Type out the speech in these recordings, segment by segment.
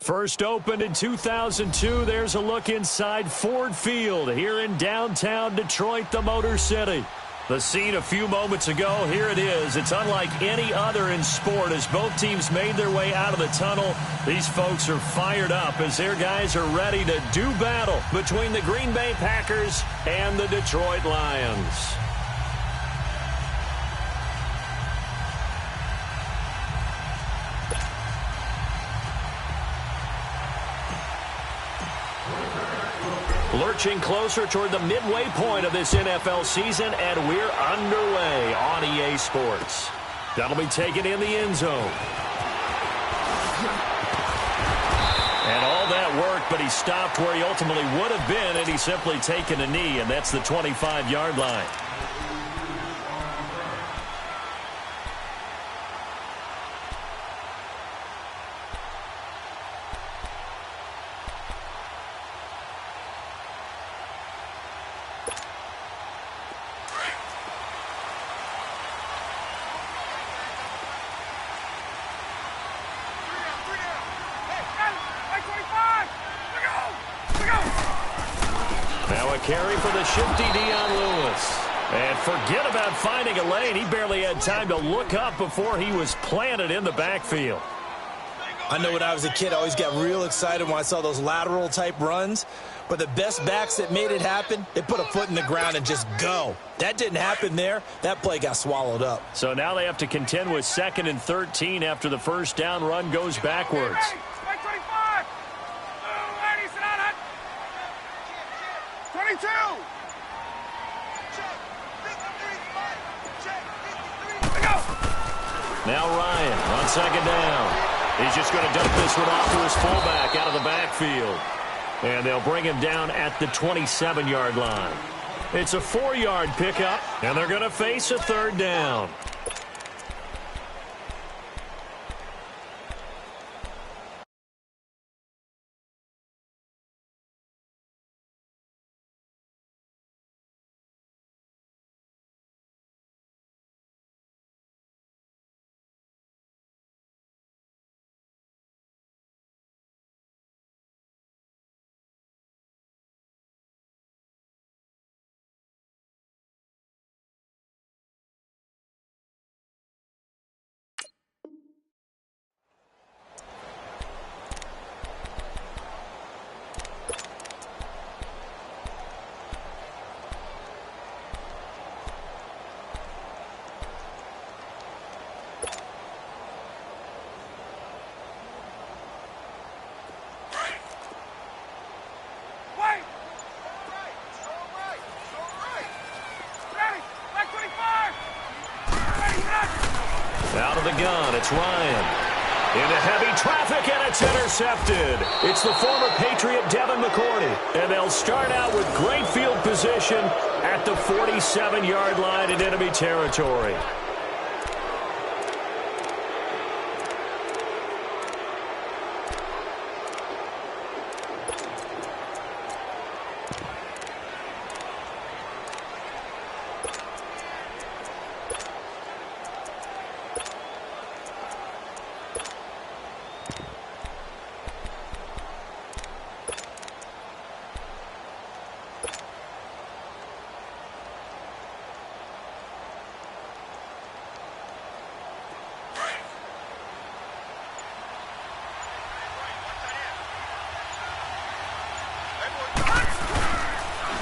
First opened in 2002, there's a look inside Ford Field here in downtown Detroit, the Motor City. The scene a few moments ago, here it is. It's unlike any other in sport as both teams made their way out of the tunnel. These folks are fired up as their guys are ready to do battle between the Green Bay Packers and the Detroit Lions. Lurching closer toward the midway point of this NFL season, and we're underway on EA Sports. That'll be taken in the end zone. And all that work, but he stopped where he ultimately would have been, and he's simply taken a knee, and that's the 25-yard line. Now a carry for the shifty Dion Lewis. And forget about finding a lane. He barely had time to look up before he was planted in the backfield. I know when I was a kid, I always got real excited when I saw those lateral-type runs. But the best backs that made it happen, they put a foot in the ground and just go. That didn't happen there. That play got swallowed up. So now they have to contend with 2nd and 13 after the first down run goes backwards. 22. Now Ryan on 2nd down. He's just going to dump this one off to his fullback out of the backfield. And they'll bring him down at the 27-yard line. It's a 4-yard pickup, and they're going to face a 3rd down. Out of the gun, it's Ryan. Into heavy traffic, and it's intercepted. It's the former Patriot Devin McCourty. And they'll start out with great field position at the 47-yard line in enemy territory.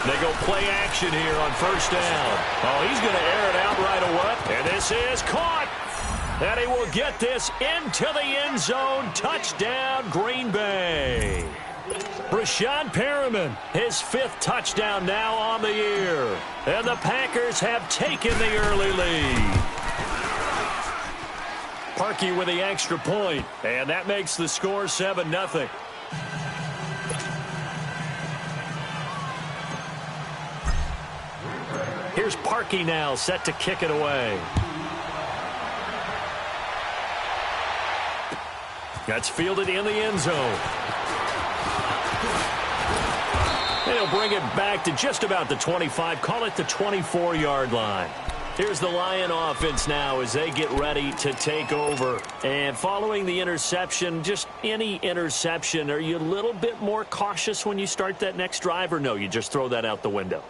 They go play action here on 1st down. Oh, he's going to air it out right away. And this is caught. And he will get this into the end zone. Touchdown, Green Bay. Brashad Perriman, his 5th touchdown now on the year. And the Packers have taken the early lead. Parkey with the extra point. And that makes the score 7-0. Here's Parkey now, set to kick it away. That's fielded in the end zone. They'll bring it back to just about the 25, call it the 24-yard line. Here's the Lion offense now as they get ready to take over. And following the interception, just any interception, are you a little bit more cautious when you start that next drive, or no, you just throw that out the window?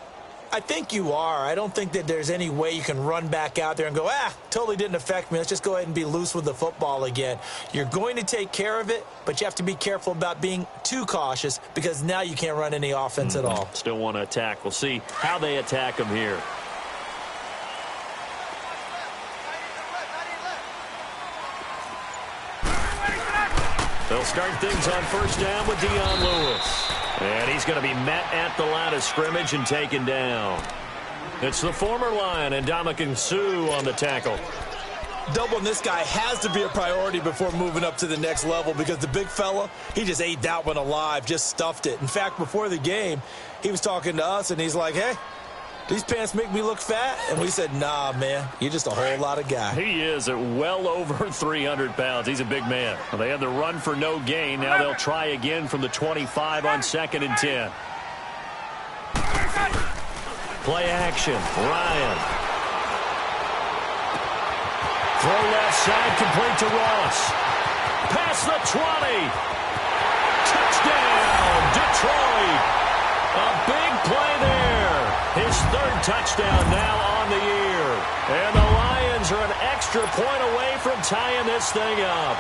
I think you are. I don't think that there's any way you can run back out there and go, totally didn't affect me. Let's just go ahead and be loose with the football again. You're going to take care of it, but you have to be careful about being too cautious because now you can't run any offense at all. Still want to attack. We'll see how they attack them here. They'll start things on first down with Dion Lewis. And he's going to be met at the line of scrimmage and taken down. It's the former Lion and Ndamukong Suh on the tackle. Doubling this guy has to be a priority before moving up to the next level because the big fella, he just ate that one alive, just stuffed it. In fact, before the game, he was talking to us, and he's like, hey, these pants make me look fat? And we said, nah, man, you're just a whole lot of guy. He is at well over 300 pounds. He's a big man. Well, they had the run for no gain. Now they'll try again from the 25 on 2nd and 10. Play action. Ryan. Throw left side, complete to Ross. Past the 20. Touchdown, Detroit. A big play there. His 3rd touchdown now on the year. And the Lions are an extra point away from tying this thing up.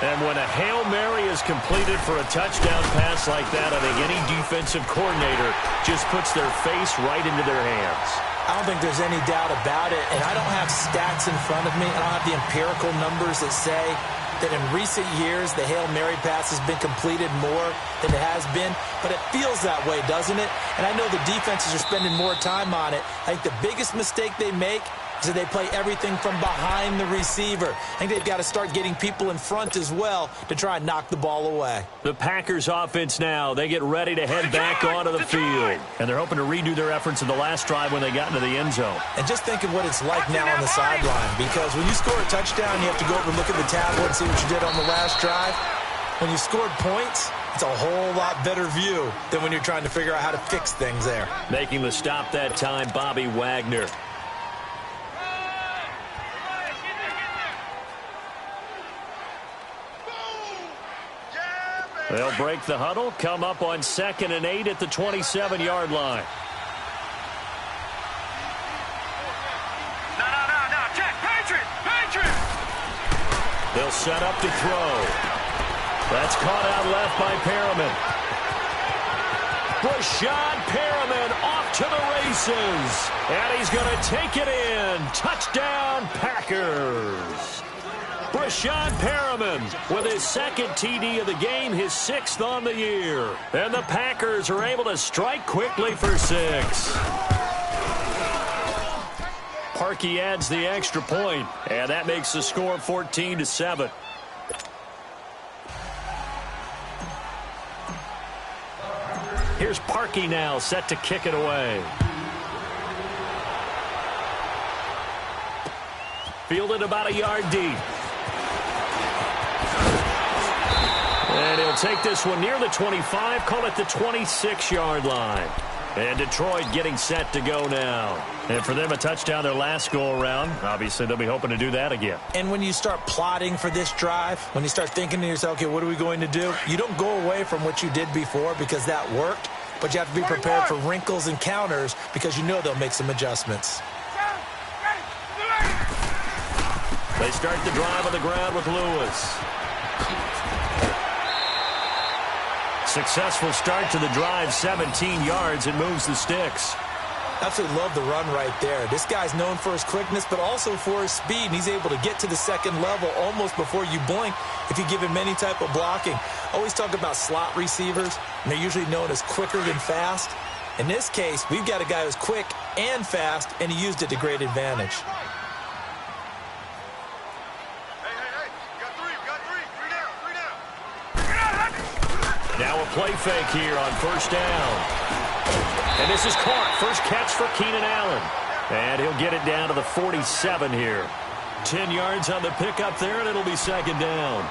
And when a Hail Mary is completed for a touchdown pass like that, I think any defensive coordinator just puts their face right into their hands. I don't think there's any doubt about it, and I don't have stats in front of me. I don't have the empirical numbers that say that in recent years the Hail Mary pass has been completed more than it has been, but it feels that way, doesn't it? And I know the defenses are spending more time on it. I think the biggest mistake they make is that they play everything from behind the receiver. I think they've got to start getting people in front as well to try and knock the ball away. The Packers offense now, they get ready to head back onto the field. And they're hoping to redo their efforts in the last drive when they got into the end zone. And just think of what it's like now on the sideline, because when you score a touchdown, you have to go over and look at the tablet and see what you did on the last drive. When you scored points, it's a whole lot better view than when you're trying to figure out how to fix things there. Making the stop that time, Bobby Wagner. They'll break the huddle, come up on 2nd and 8 at the 27-yard line. No. Check. Patriot. They'll set up to throw. That's caught out left by Perriman. Brashad Perriman off to the races. And he's going to take it in. Touchdown, Packers. Brashad Perriman with his 2nd TD of the game, his 6th on the year. And the Packers are able to strike quickly for 6. Parkey adds the extra point, and that makes the score 14-7. Here's Parkey now, set to kick it away. Fielded about a yard deep. And he'll take this one near the 25, call it the 26-yard line. And Detroit getting set to go now. And for them, a touchdown their last go-around. Obviously, they'll be hoping to do that again. And when you start plotting for this drive, when you start thinking to yourself, okay, what are we going to do? You don't go away from what you did before because that worked, but you have to be prepared for wrinkles and counters because you know they'll make some adjustments. They start the drive on the ground with Lewis. Successful start to the drive, 17 yards. It moves the sticks. Absolutely love the run right there. This guy's known for his quickness, but also for his speed. And he's able to get to the 2nd level almost before you blink if you give him any type of blocking. Always talk about slot receivers, and they're usually known as quicker than fast. In this case, we've got a guy who's quick and fast, and he used it to great advantage. Now a play fake here on first down. And this is caught. First catch for Keenan Allen. And he'll get it down to the 47 here. 10 yards on the pickup there, and it'll be 2nd down.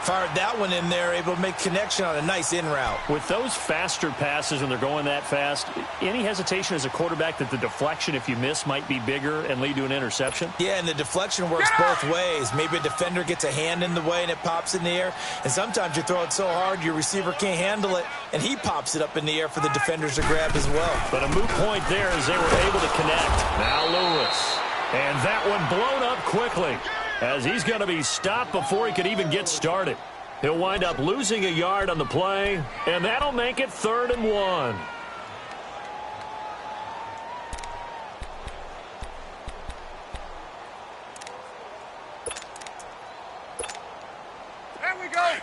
Fired that one in there, able to make connection on a nice in route. With those faster passes when they're going that fast, any hesitation as a quarterback that the deflection, if you miss, might be bigger and lead to an interception? Yeah, and the deflection works both ways. Maybe a defender gets a hand in the way and it pops in the air. And sometimes you throw it so hard your receiver can't handle it, and he pops it up in the air for the defenders to grab as well. But a moot point there as they were able to connect. Now Lewis. And that one blown up quickly, as he's going to be stopped before he could even get started. He'll wind up losing a yard on the play, and that'll make it 3rd and 1. There we go.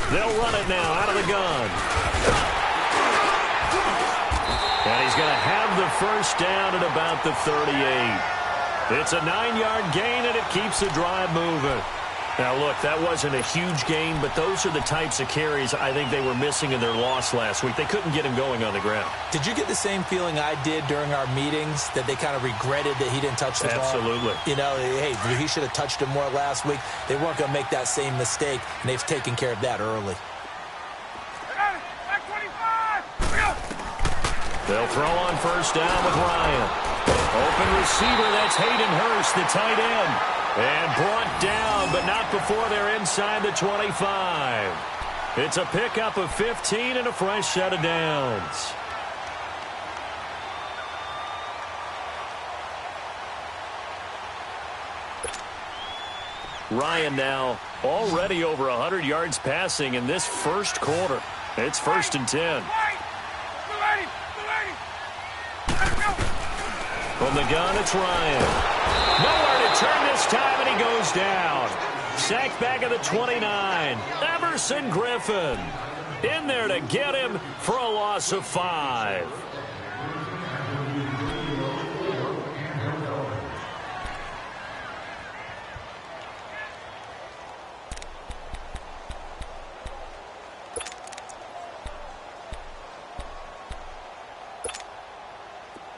They'll run it now out of the gun. And he's going to have the first down at about the 38. It's a 9-yard gain, and it keeps the drive moving. Now, look, that wasn't a huge gain, but those are the types of carries I think they were missing in their loss last week. They couldn't get him going on the ground. Did you get the same feeling I did during our meetings, that they kind of regretted that he didn't touch the ball? Absolutely. You know, hey, he should have touched him more last week. They weren't going to make that same mistake, and they've taken care of that early. They'll throw on first down with Ryan. Open receiver, that's Hayden Hurst, the tight end. And brought down, but not before they're inside the 25. It's a pickup of 15 and a fresh set of downs. Ryan now already over 100 yards passing in this first quarter. It's 1st and 10. From the gun, it's Ryan. Nowhere to turn this time, and he goes down. Sacked back at the 29. Everson Griffin in there to get him for a loss of 5.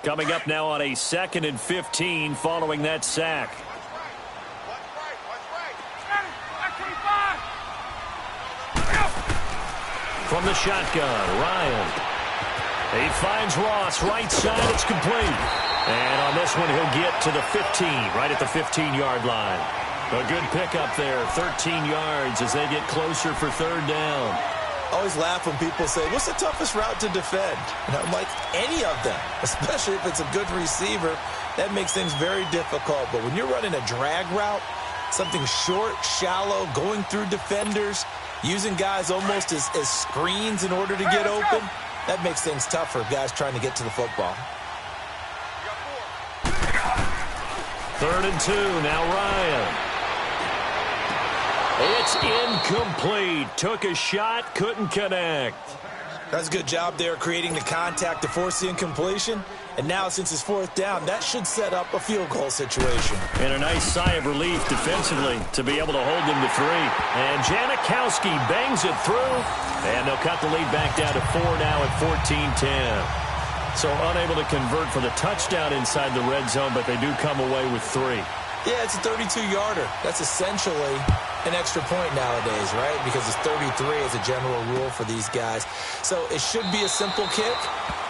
Coming up now on a 2nd and 15 following that sack. From the shotgun, Ryan. He finds Ross, right side, it's complete. And on this one, he'll get to the 15, right at the 15-yard line. A good pickup there, 13 yards as they get closer for 3rd down. I always laugh when people say, what's the toughest route to defend? And I'm like, any of them, especially if it's a good receiver. That makes things very difficult. But when you're running a drag route, something short, shallow, going through defenders, using guys almost as screens in order to get open, that makes things tough for guys trying to get to the football. 3rd and 2, now Ryan. It's incomplete. Took a shot, couldn't connect. That's a good job there creating the contact to force the incompletion. And now, since it's 4th down, that should set up a field goal situation. And a nice sigh of relief defensively to be able to hold them to 3. And Janikowski bangs it through. And they'll cut the lead back down to 4 now at 14-10. So unable to convert for the touchdown inside the red zone, but they do come away with 3. Yeah, it's a 32-yarder. That's essentially an extra point nowadays, right? Because it's 33 as a general rule for these guys. So it should be a simple kick.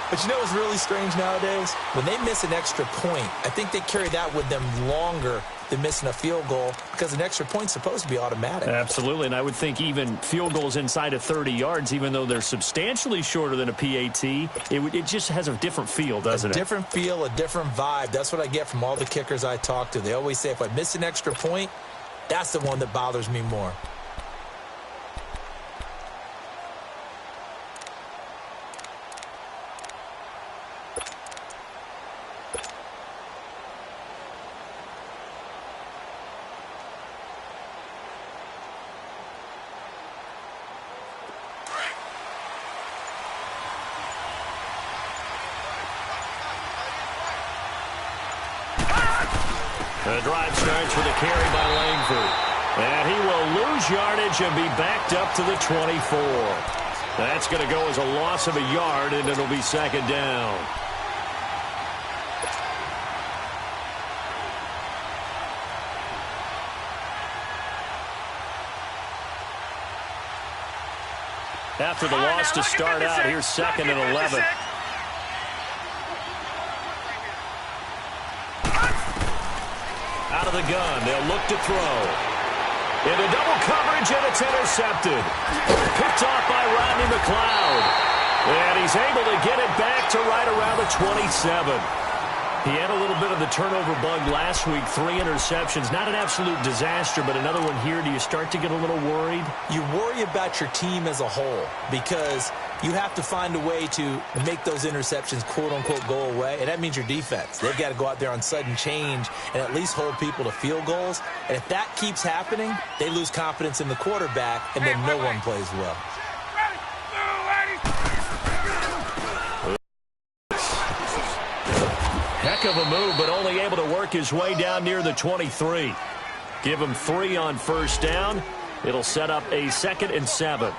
But you know what's really strange nowadays? When they miss an extra point, I think they carry that with them longer than missing a field goal, because an extra point's supposed to be automatic. Absolutely, and I would think even field goals inside of 30 yards, even though they're substantially shorter than a PAT, it just has a different feel, doesn't it? A different feel, a different vibe. That's what I get from all the kickers I talk to. They always say, if I miss an extra point, that's the one that bothers me more. The drive starts with a carry by Langford. And he will lose yardage and be backed up to the 24. That's going to go as a loss of a yard, and it'll be 2nd down. after the loss to start out. Here's 2nd and 11. Out of the gun, they'll look to throw. Into double coverage, and it's intercepted. Picked off by Rodney McLeod. And he's able to get it back to right around the 27. He had a little bit of the turnover bug last week, 3 interceptions. Not an absolute disaster, but another one here. Do you start to get a little worried? You worry about your team as a whole because you have to find a way to make those interceptions, quote-unquote, go away, and that means your defense. They've got to go out there on sudden change and at least hold people to field goals. And if that keeps happening, they lose confidence in the quarterback, and then no one plays well. Heck of a move, but only able to work his way down near the 23. Give him 3 on first down. It'll set up a 2nd and 7.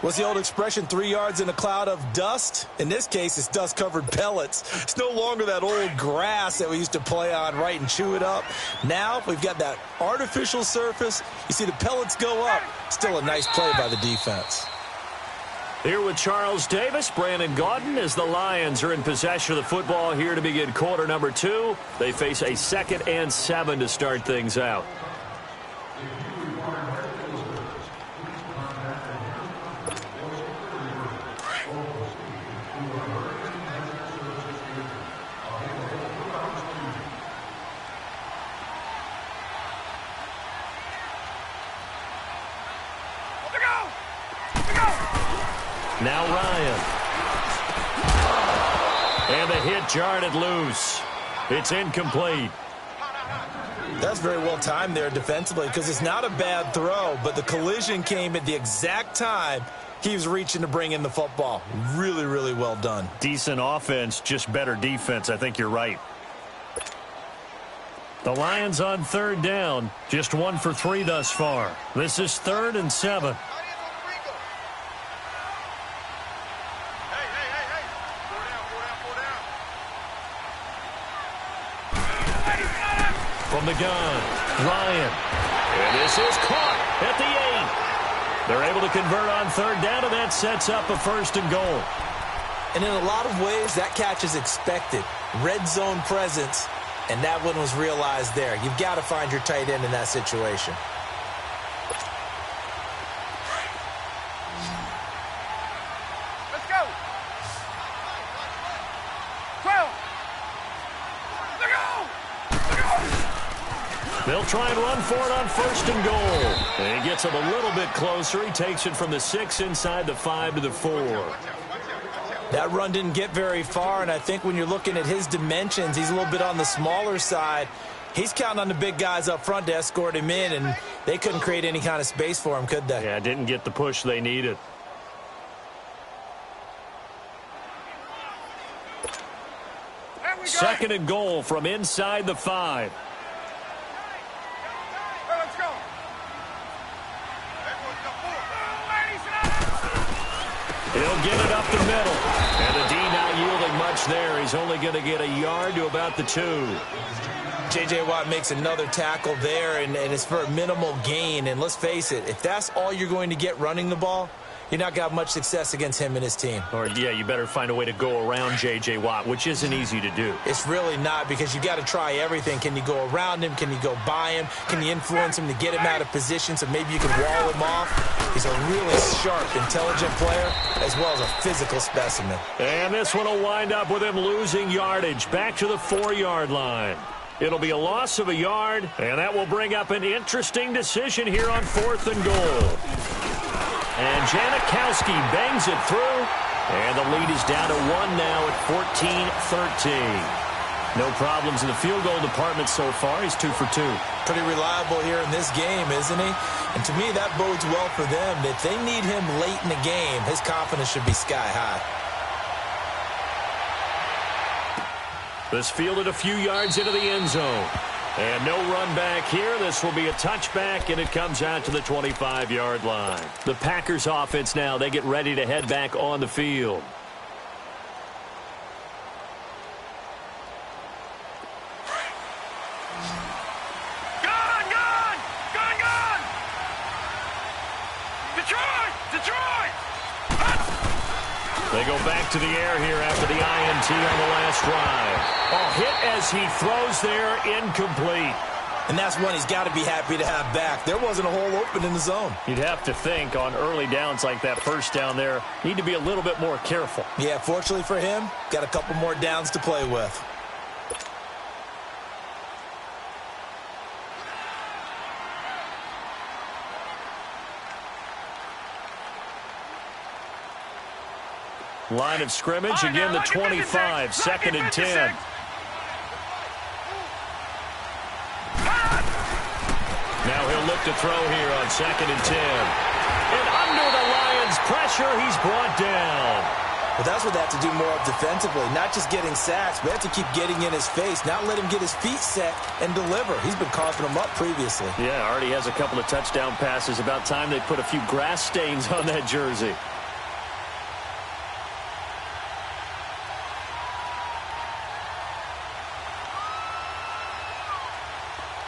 What's the old expression, 3 yards in a cloud of dust? In this case, it's dust-covered pellets. It's no longer that old grass that we used to play on, right, and chew it up. Now we've got that artificial surface. You see the pellets go up. Still a nice play by the defense. Here with Charles Davis, Brandon Gaudin, as the Lions are in possession of the football here to begin quarter number 2. They face a 2nd and 7 to start things out. Now Ryan. And the hit jarred it loose. It's incomplete. That's very well timed there defensively because it's not a bad throw, but the collision came at the exact time he was reaching to bring in the football. Really, really well done. Decent offense, just better defense. I think you're right. The Lions on 3rd down. Just 1 for 3 thus far. This is 3rd and 7. From the gun, Ryan. And this is caught at the 8. They're able to convert on 3rd down, and that sets up a 1st and goal. And in a lot of ways, that catch is expected. Red zone presence, and that one was realized there. You've got to find your tight end in that situation. Let's go. 12. Let's go. They'll try and run for it on 1st and goal. And he gets him a little bit closer. He takes it from the 6 inside the 5 to the 4. That run didn't get very far, and I think when you're looking at his dimensions, he's a little bit on the smaller side. He's counting on the big guys up front to escort him in, and they couldn't create any kind of space for him, could they? Yeah, didn't get the push they needed. Second and goal from inside the 5. Let's go. He'll get it up the middle. And the D not yielding much there. He's only going to get a yard to about the 2. J.J. Watt makes another tackle there, and it's for a minimal gain. And let's face it, if that's all you're going to get running the ball, you're not going to have much success against him and his team. Or, yeah, you better find a way to go around J.J. Watt, which isn't easy to do. It's really not, because you got to try everything. Can you go around him? Can you go by him? Can you influence him to get him out of position so maybe you can wall him off? He's a really sharp, intelligent player as well as a physical specimen. And this one will wind up with him losing yardage back to the 4-yard line. It'll be a loss of a yard, and that will bring up an interesting decision here on 4th and goal. And Janikowski bangs it through, and the lead is down to 1 now at 14-13. No problems in the field goal department so far. He's 2 for 2. Pretty reliable here in this game, isn't he? And to me, that bodes well for them. If they need him late in the game, his confidence should be sky high. This fielded a few yards into the end zone. And no run back here. This will be a touchback, and it comes out to the 25-yard line. The Packers offense now, they get ready to head back on the field. Detroit! They go back to the air here after the INT on the last drive. Oh, hit as he throws there, incomplete. And that's one he's got to be happy to have back. There wasn't a hole open in the zone. You'd have to think on early downs like that first down there, need to be a little bit more careful. Yeah, fortunately for him, got a couple more downs to play with. Line of scrimmage, again the 25, second and 10. Now he'll look to throw here on second and 10. And under the Lions' pressure, he's brought down. But that's what they have to do more of defensively, not just getting sacks, but have to keep getting in his face, not let him get his feet set and deliver. He's been coughing them up previously. Yeah, already has a couple of touchdown passes. About time they put a few grass stains on that jersey.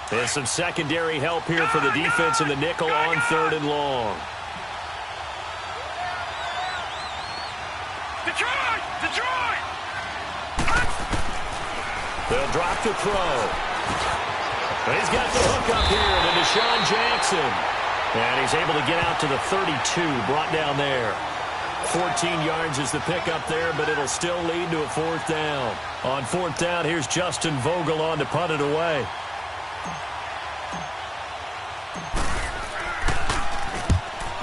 There's some secondary help here for the defense in the nickel on third and long. Detroit! Detroit! They'll drop the throw. He's got the hook up here to Deshaun Jackson. And he's able to get out to the 32, brought down there. 14 yards is the pickup there, but it'll still lead to a fourth down. On fourth down, here's Justin Vogel on to punt it away.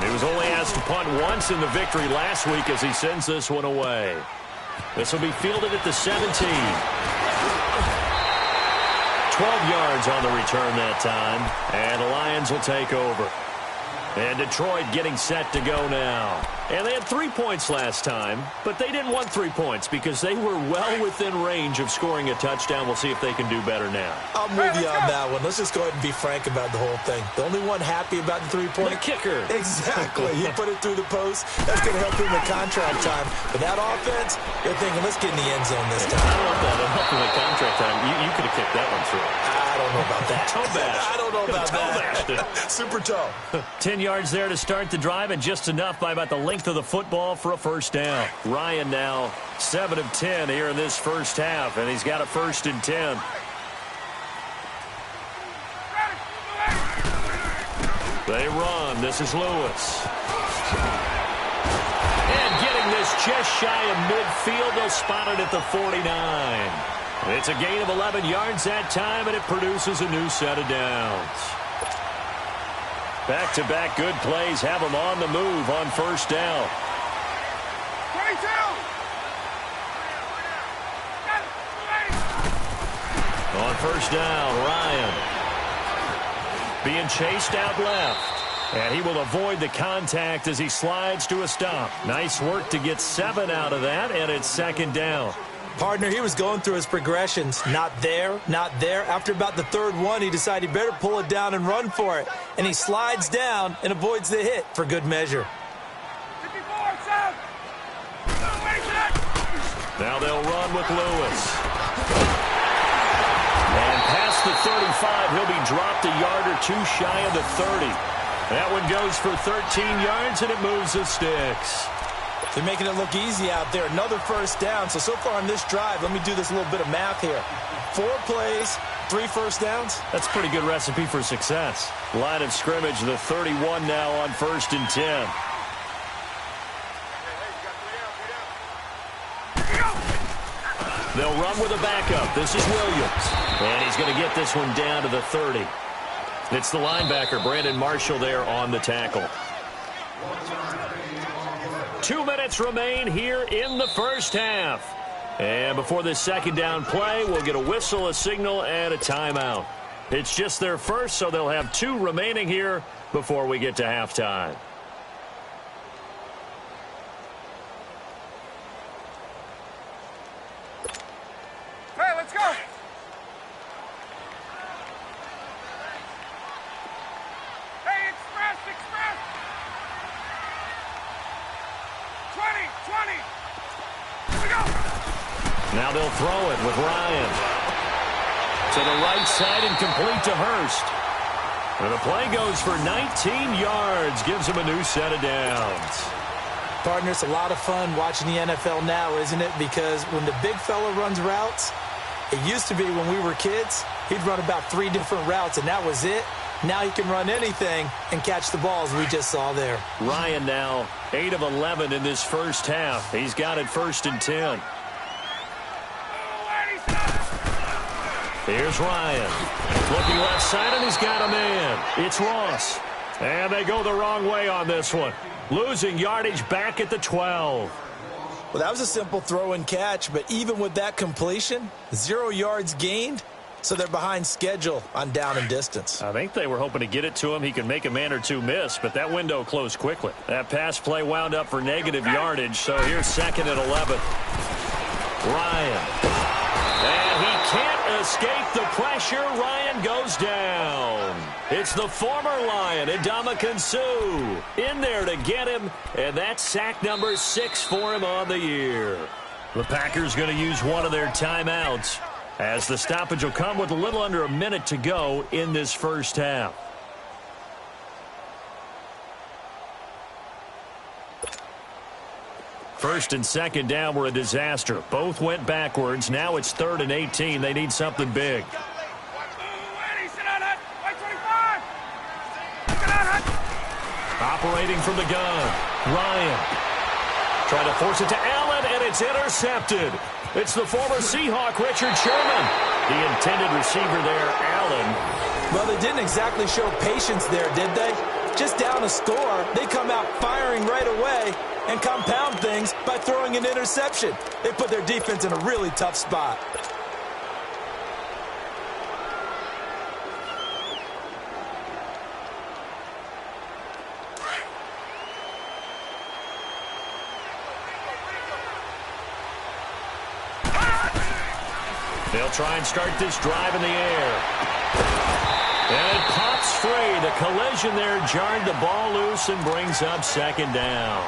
He was only asked to punt once in the victory last week as he sends this one away. This will be fielded at the 17. 12 yards on the return that time, and the Lions will take over. And Detroit getting set to go now. And they had 3 points last time, but they didn't want 3 points because they were well within range of scoring a touchdown. We'll see if they can do better now. I'm with you on that one. Let's just go ahead and be frank about the whole thing. The only one happy about the 3-point? The kicker. Exactly. He put it through the post. That's going to help him with contract time. But that offense, they're thinking, let's get in the end zone this time. I don't know if that would help him with contract time. You could have kicked that one through. I don't know about that. Toe bash. I don't know about that. Super toe. 10 yards there to start the drive, and just enough by about the length of the football for a first down. Ryan now 7 of 10 here in this first half, and he's got a 1st and 10. They run. This is Lewis. And getting this just shy of midfield, they'll spot it at the 49. It's a gain of 11 yards that time, and it produces a new set of downs. Back-to-back good plays have them on the move on first down. 22! On first down, Ryan being chased out left. And he will avoid the contact as he slides to a stop. Nice work to get 7 out of that, and it's second down. Partner, he was going through his progressions. Not there, not there. After about the third one, he decided he better pull it down and run for it. And he slides down and avoids the hit for good measure. 54, Sam! Now they'll run with Lewis. And past the 35, he'll be dropped a yard or two shy of the 30. That one goes for 13 yards, and it moves the sticks. They're making it look easy out there. Another first down. So far on this drive, let me do this little bit of math here. 4 plays, 3 first downs. That's a pretty good recipe for success. Line of scrimmage, the 31 now on 1st and 10. They'll run with a backup. This is Williams. And he's going to get this one down to the 30. It's the linebacker, Brandon Marshall, there on the tackle. 2 minutes remain here in the first half. And before this second down play, we'll get a whistle, a signal, and a timeout. It's just their first, so they'll have 2 remaining here before we get to halftime. Hey, let's go! Hey, express! 20! Here we go! Now they'll throw it with Ryan. To the right side and complete to Hurst. And the play goes for 19 yards. Gives him a new set of downs. Partner, it's a lot of fun watching the NFL now, isn't it? Because when the big fella runs routes, it used to be when we were kids, he'd run about 3 different routes, and that was it. Now he can run anything and catch the balls we just saw there. Ryan now 8 of 11 in this first half. He's got it 1st and 10. Here's Ryan. Looking left side, and he's got a man. It's Ross. And they go the wrong way on this one. Losing yardage back at the 12. Well, that was a simple throw and catch, but even with that completion, 0 yards gained, so they're behind schedule on down and distance. I think they were hoping to get it to him. He could make a man or two miss, but that window closed quickly. That pass play wound up for negative yardage, so here's 2nd and 11. Ryan. And he can't escape the pressure. Ryan goes down. It's the former Lion, Ndamukong Suh, in there to get him, and that's sack number 6 for him on the year. The Packers going to use one of their timeouts, as the stoppage will come with a little under a minute to go in this first half. First and 2nd down were a disaster. Both went backwards. Now it's 3rd and 18. They need something big. Operating from the gun. Ryan. Trying to force it to Allen, and it's intercepted. It's the former Seahawk, Richard Sherman. The intended receiver there, Allen. Well, they didn't exactly show patience there, did they? Just down a score, they come out firing right away and compound things by throwing an interception. They put their defense in a really tough spot. They'll try and start this drive in the air. And it pops free. The collision there jarred the ball loose and brings up 2nd down.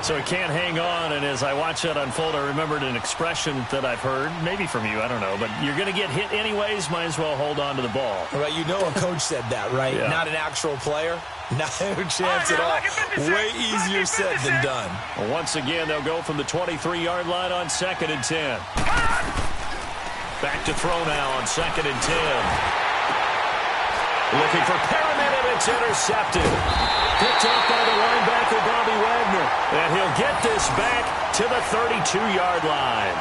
So it can't hang on, and as I watch that unfold, I remembered an expression that I've heard, maybe from you, I don't know, but you're going to get hit anyways, might as well hold on to the ball. Right, you know a coach said that, right? Yeah. Not an actual player. No chance at all. Way easier said than done. Well, once again, they'll go from the 23-yard line on 2nd and 10. Back to throw now on 2nd and 10. Looking for Perriman, and it's intercepted. Picked up by the linebacker, Bobby Wagner. And he'll get this back to the 32-yard line.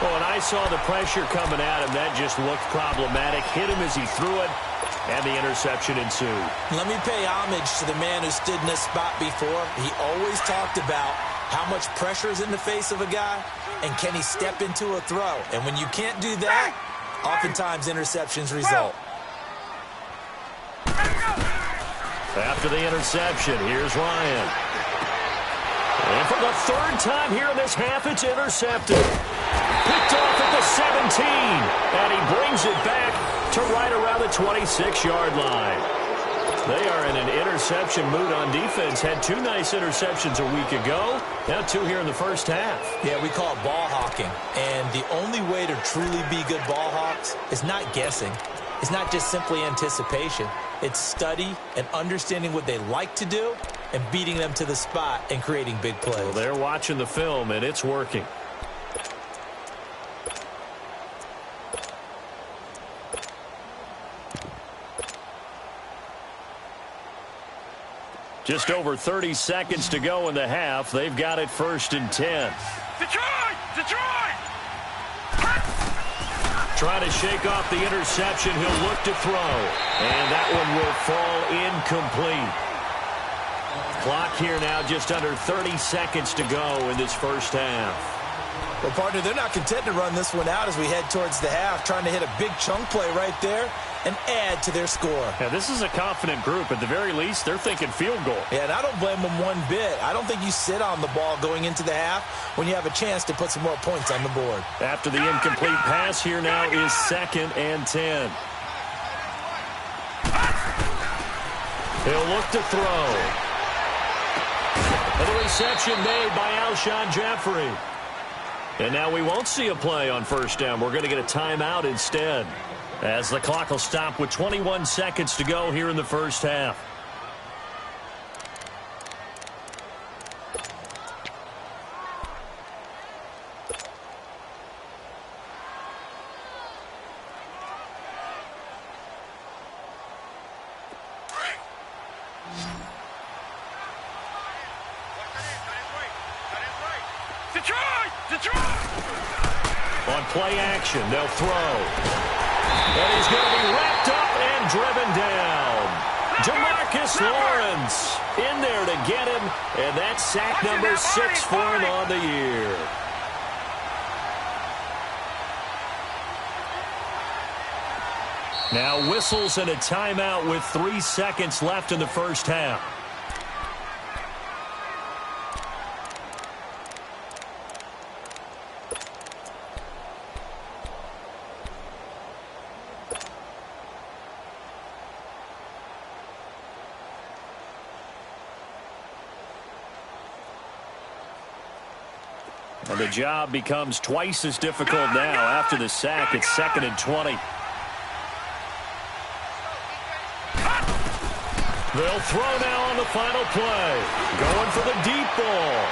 Oh, and I saw the pressure coming at him. That just looked problematic. Hit him as he threw it, and the interception ensued. Let me pay homage to the man who stood in this spot before. He always talked about how much pressure is in the face of a guy, and can he step into a throw. And when you can't do that, oftentimes interceptions result. After the interception, here's Ryan. And for the 3rd time here in this half, it's intercepted. Picked off at the 17. And he brings it back to right around the 26-yard line. They are in an interception mood on defense. Had 2 nice interceptions a week ago. Now 2 here in the first half. Yeah, we call it ball hawking. And the only way to truly be good ball hawks is not guessing. It's not just simply anticipation. It's study and understanding what they like to do and beating them to the spot and creating big plays. Well, they're watching the film, and it's working. Just over 30 seconds to go in the half. They've got it 1st and 10. Detroit! Detroit! Trying to shake off the interception. He'll look to throw. And that one will fall incomplete. Clock here now just under 30 seconds to go in this first half. Well, partner, they're not content to run this one out as we head towards the half, trying to hit a big chunk play right there and add to their score. Yeah, this is a confident group. At the very least, they're thinking field goal. Yeah, and I don't blame them one bit. I don't think you sit on the ball going into the half when you have a chance to put some more points on the board. After the incomplete pass, here now is 2nd and 10. He'll look to throw. And the reception made by Alshon Jeffrey. And now we won't see a play on 1st down. We're going to get a timeout instead, as the clock will stop with 21 seconds to go here in the first half. Detroit! Detroit! On play action, they'll throw. And he's going to be wrapped up and driven down. DeMarcus Lawrence in there to get him, and that's sack number 6 for him on the year. Now whistles and a timeout with 3 seconds left in the first half. And the job becomes twice as difficult now after the sack. It's 2nd and 20. They'll throw now on the final play. Going for the deep ball.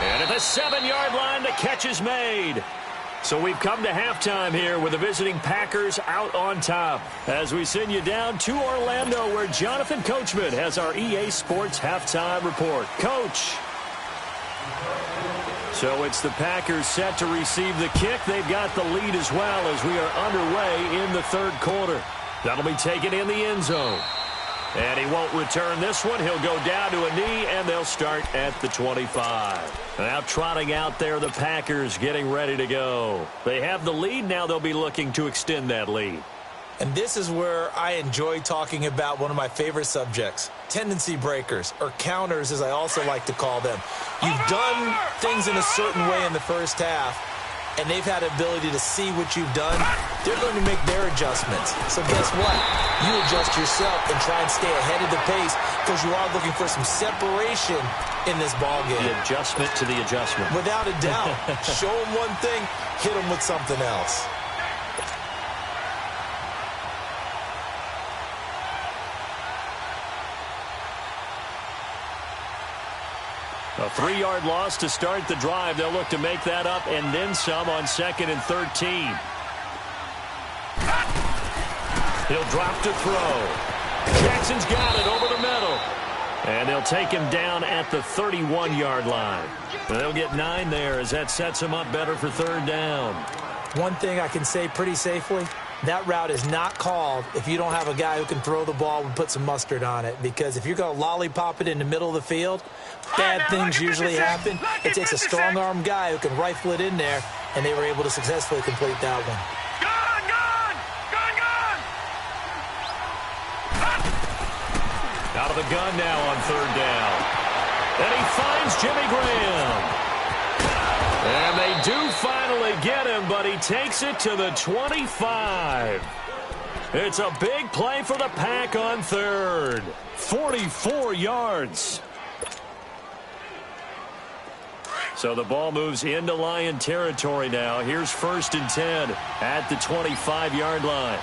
And at the 7-yard line, the catch is made. So we've come to halftime here with the visiting Packers out on top. As we send you down to Orlando, where Jonathan Coachman has our EA Sports halftime report. Coach. So it's the Packers set to receive the kick. They've got the lead as well as we are underway in the third quarter. That'll be taken in the end zone. And he won't return this one. He'll go down to a knee, and they'll start at the 25. Now trotting out there, the Packers getting ready to go. They have the lead. Now they'll be looking to extend that lead. And this is where I enjoy talking about one of my favorite subjects, tendency breakers, or counters as I also like to call them. You've done things in a certain way in the first half, and they've had the ability to see what you've done. They're going to make their adjustments. So guess what? You adjust yourself and try and stay ahead of the pace because you are looking for some separation in this ballgame. The adjustment to the adjustment. Without a doubt. Show them one thing, hit them with something else. A 3-yard loss to start the drive. They'll look to make that up and then some on 2nd and 13. He'll drop to throw. Jackson's got it over the middle. And they'll take him down at the 31-yard line. They'll get 9 there as that sets him up better for 3rd down. One thing I can say pretty safely, that route is not called if you don't have a guy who can throw the ball and put some mustard on it. Because if you're going to lollipop it in the middle of the field, bad things usually happen. It takes a strong-arm guy who can rifle it in there, and they were able to successfully complete that one. Out of the gun now on 3rd down. And he finds Jimmy Graham. And they do finally get him, but he takes it to the 25. It's a big play for the Pack on 3rd. 44 yards. So the ball moves into Lion territory now. Here's 1st and 10 at the 25-yard line.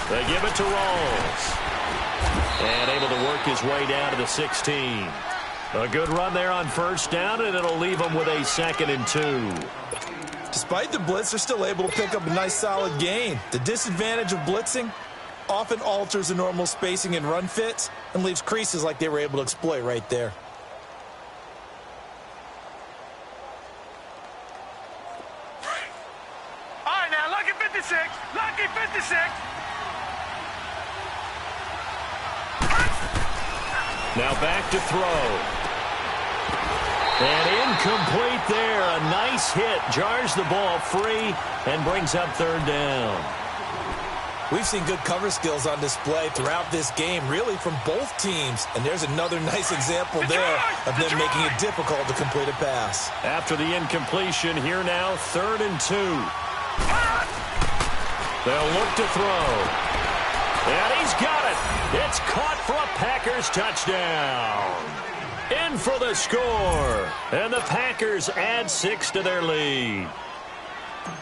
They give it to Rawls. And able to work his way down to the 16. A good run there on 1st down, and it'll leave them with a 2nd and 2. Despite the blitz, they're still able to pick up a nice solid gain. The disadvantage of blitzing often alters the normal spacing and run fits and leaves creases like they were able to exploit right there. All right, now, lucky 56. Lucky 56. Now back to throw. And incomplete there. A nice hit. Jars the ball free and brings up 3rd down. We've seen good cover skills on display throughout this game, really from both teams. And there's another nice example there of them making it difficult to complete a pass. After the incompletion, here now, 3rd and 2. They'll look to throw. And he's got it. It's caught for a Packers touchdown. In for the score. And the Packers add 6 to their lead.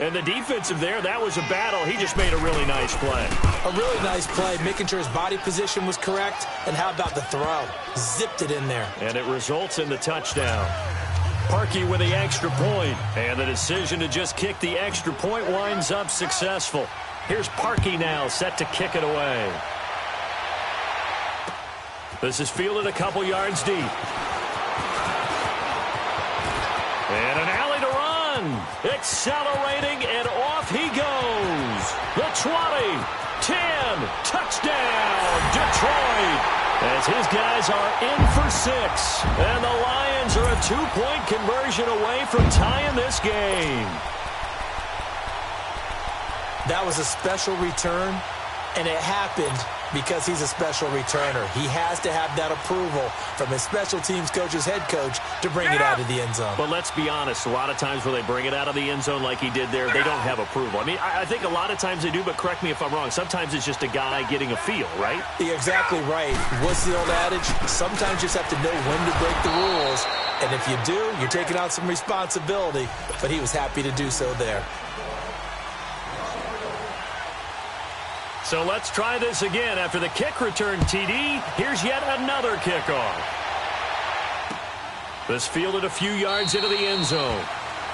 And the defensive there, that was a battle. He just made a really nice play. A really nice play, making sure his body position was correct. And how about the throw? Zipped it in there. And it results in the touchdown. Parkey with the extra point. And the decision to just kick the extra point winds up successful. Here's Parkey now, set to kick it away. This is fielded a couple yards deep. And an alley to run. Accelerating, and off he goes. The 20, 10, touchdown, Detroit. As his guys are in for 6. And the Lions are a 2-point conversion away from tying this game. That was a special return, and it happened because he's a special returner. He has to have that approval from his special teams coach's head coach to bring it out of the end zone. But let's be honest, a lot of times when they bring it out of the end zone like he did there, they don't have approval. I mean, I think a lot of times they do, but correct me if I'm wrong. Sometimes it's just a guy getting a feel, right? You're exactly right. What's the old adage? Sometimes you just have to know when to break the rules. And if you do, you're taking on some responsibility. But he was happy to do so there. So let's try this again. After the kick return TD, here's yet another kickoff. This fielded a few yards into the end zone.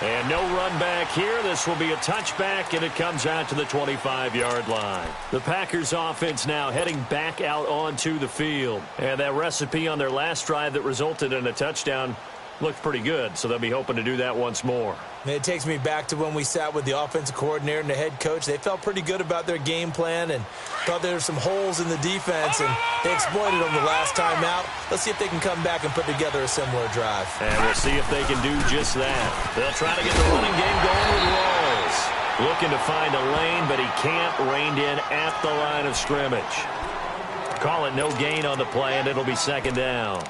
And no run back here. This will be a touchback, and it comes out to the 25-yard line. The Packers offense now heading back out onto the field. And that recipe on their last drive that resulted in a touchdown looked pretty good, so they'll be hoping to do that once more. It takes me back to when we sat with the offensive coordinator and the head coach. They felt pretty good about their game plan and thought there were some holes in the defense, and they exploited them the last time out. Let's see if they can come back and put together a similar drive. And we'll see if they can do just that. They'll try to get the running game going with Rawls. Looking to find a lane, but he can't. Reined in at the line of scrimmage. Call it no gain on the play, and it'll be second down.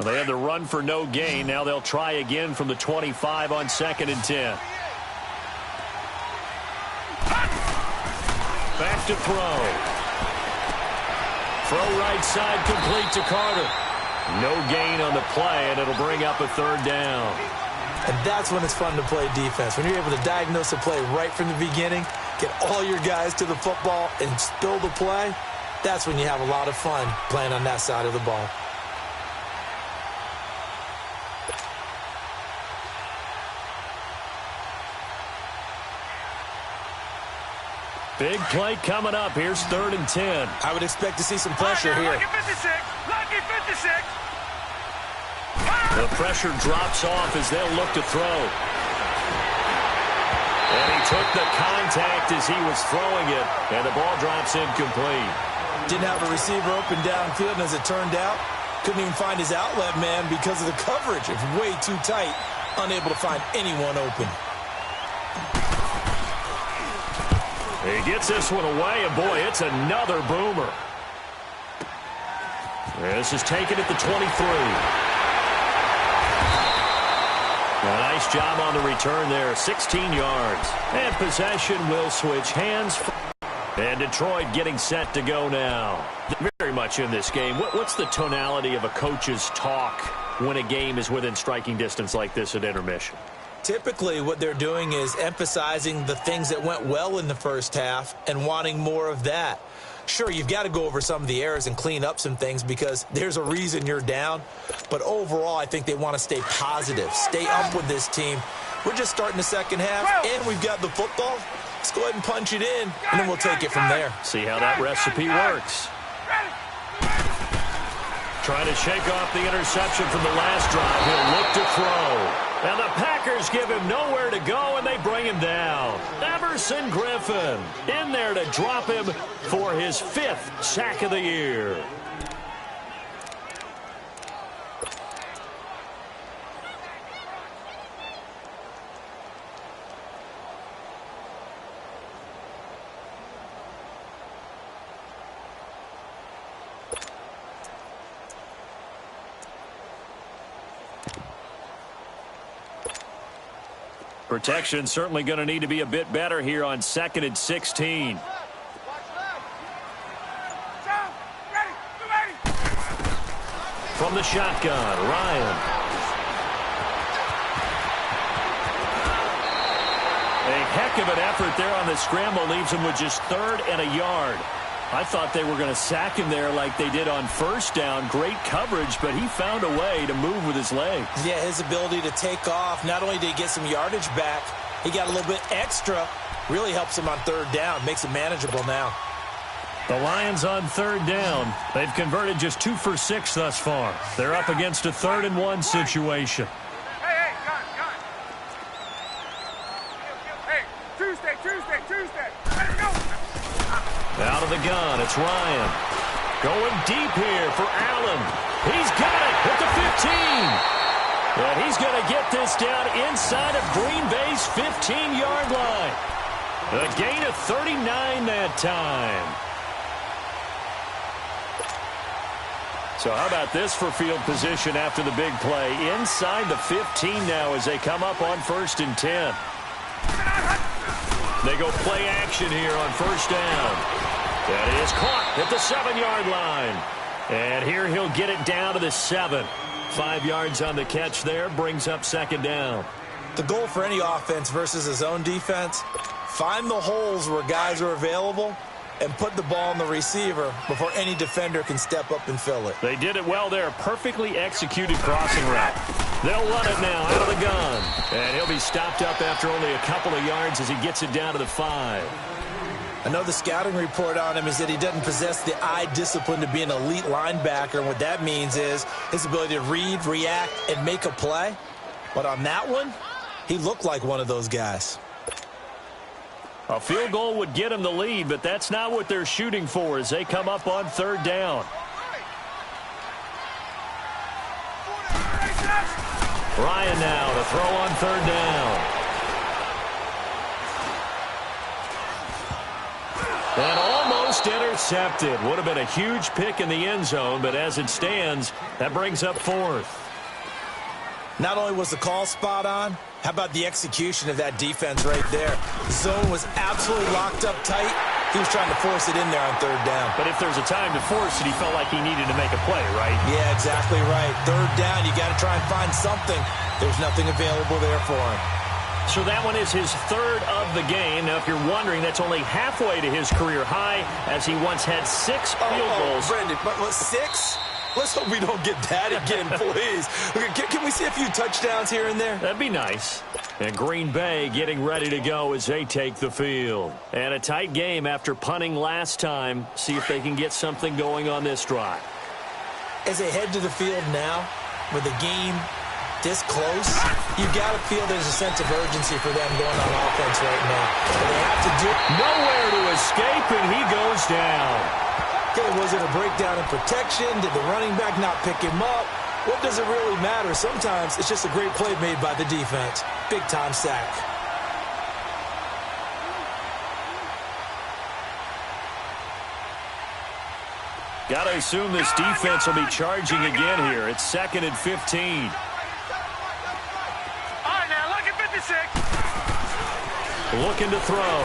They had the run for no gain. Now they'll try again from the 25 on 2nd and 10. Back to throw. Throw right side complete to Carter. No gain on the play, and it'll bring up a 3rd down. And that's when it's fun to play defense. When you're able to diagnose a play right from the beginning, get all your guys to the football, and spill the play, that's when you have a lot of fun playing on that side of the ball. Big play coming up. Here's 3rd and 10. I would expect to see some pressure here. Lucky 56. Lucky 56. The pressure drops off as they'll look to throw. And he took the contact as he was throwing it, and the ball drops incomplete. Didn't have a receiver open downfield, and as it turned out, couldn't even find his outlet man because of the coverage. It's way too tight, unable to find anyone open. He gets this one away, and boy, it's another boomer. This is taken at the 23. A nice job on the return there, 16 yards. And possession will switch hands. And Detroit getting set to go now. Very much in this game. What's the tonality of a coach's talk when a game is within striking distance like this at intermission? Typically, what they're doing is emphasizing the things that went well in the first half and wanting more of that. Sure, you've got to go over some of the errors and clean up some things because there's a reason you're down. But overall, I think they want to stay positive, stay up with this team. We're just starting the second half, and we've got the football. Let's go ahead and punch it in, and then we'll take it from there. See how that recipe works. Trying to shake off the interception from the last drive. He'll look to throw. And the Packers give him nowhere to go, and they bring him down. Everson Griffin in there to drop him for his 5th sack of the year. Protection certainly going to need to be a bit better here on 2nd and 16. From the shotgun, Ryan. A heck of an effort there on the scramble leaves him with just 3rd and a yard. I thought they were going to sack him there like they did on first down. Great coverage, but he found a way to move with his legs. Yeah, his ability to take off. Not only did he get some yardage back, he got a little bit extra. Really helps him on third down. Makes it manageable now. The Lions on third down. They've converted just 2 for 6 thus far. They're up against a 3rd and 1 situation. Hey, Tuesday. Let's go. Out of the gun, it's Ryan. Going deep here for Allen. He's got it at the 15. And he's going to get this down inside of Green Bay's 15-yard line. A gain of 39 that time. So how about this for field position after the big play? Inside the 15 now as they come up on 1st and 10. They go play action here on first down. That is caught at the 7-yard line. And here he'll get it down to the 7. 5 yards on the catch there, brings up 2nd down. The goal for any offense versus his own defense, find the holes where guys are available and put the ball in the receiver before any defender can step up and fill it. They did it well there. Perfectly executed crossing route. They'll run it now out of the gun. And he'll be stopped up after only a couple of yards as he gets it down to the 5. I know the scouting report on him is that he doesn't possess the eye discipline to be an elite linebacker. And what that means is his ability to read, react, and make a play. But on that one, he looked like one of those guys. A field goal would get him the lead, but that's not what they're shooting for as they come up on 3rd down. Ryan now to throw on 3rd down. And almost intercepted. Would have been a huge pick in the end zone, but as it stands, that brings up 4th. Not only was the call spot on, how about the execution of that defense right there? The zone was absolutely locked up tight. He was trying to force it in there on 3rd down. But if there's a time to force it, he felt like he needed to make a play, right? Yeah, exactly right. 3rd down, you got to try and find something. There's nothing available there for him. So that one is his 3rd of the game. Now, if you're wondering, that's only halfway to his career high, as he once had 6 field goals. Brendan, but 6? Let's hope we don't get that again, please. Can we see a few touchdowns here and there? That'd be nice. And Green Bay getting ready to go as they take the field. And a tight game after punting last time. See if they can get something going on this drive. As they head to the field now, with the game this close, you've got to feel there's a sense of urgency for them going on offense right now. But they have to do nowhere to escape, and he goes down. Okay, was it a breakdown in protection? Did the running back not pick him up? What does it really matter? Sometimes it's just a great play made by the defense. Big-time sack. Got to assume this defense will be charging again here. It's 2nd and 15. All right, now, look at 56. Looking to throw.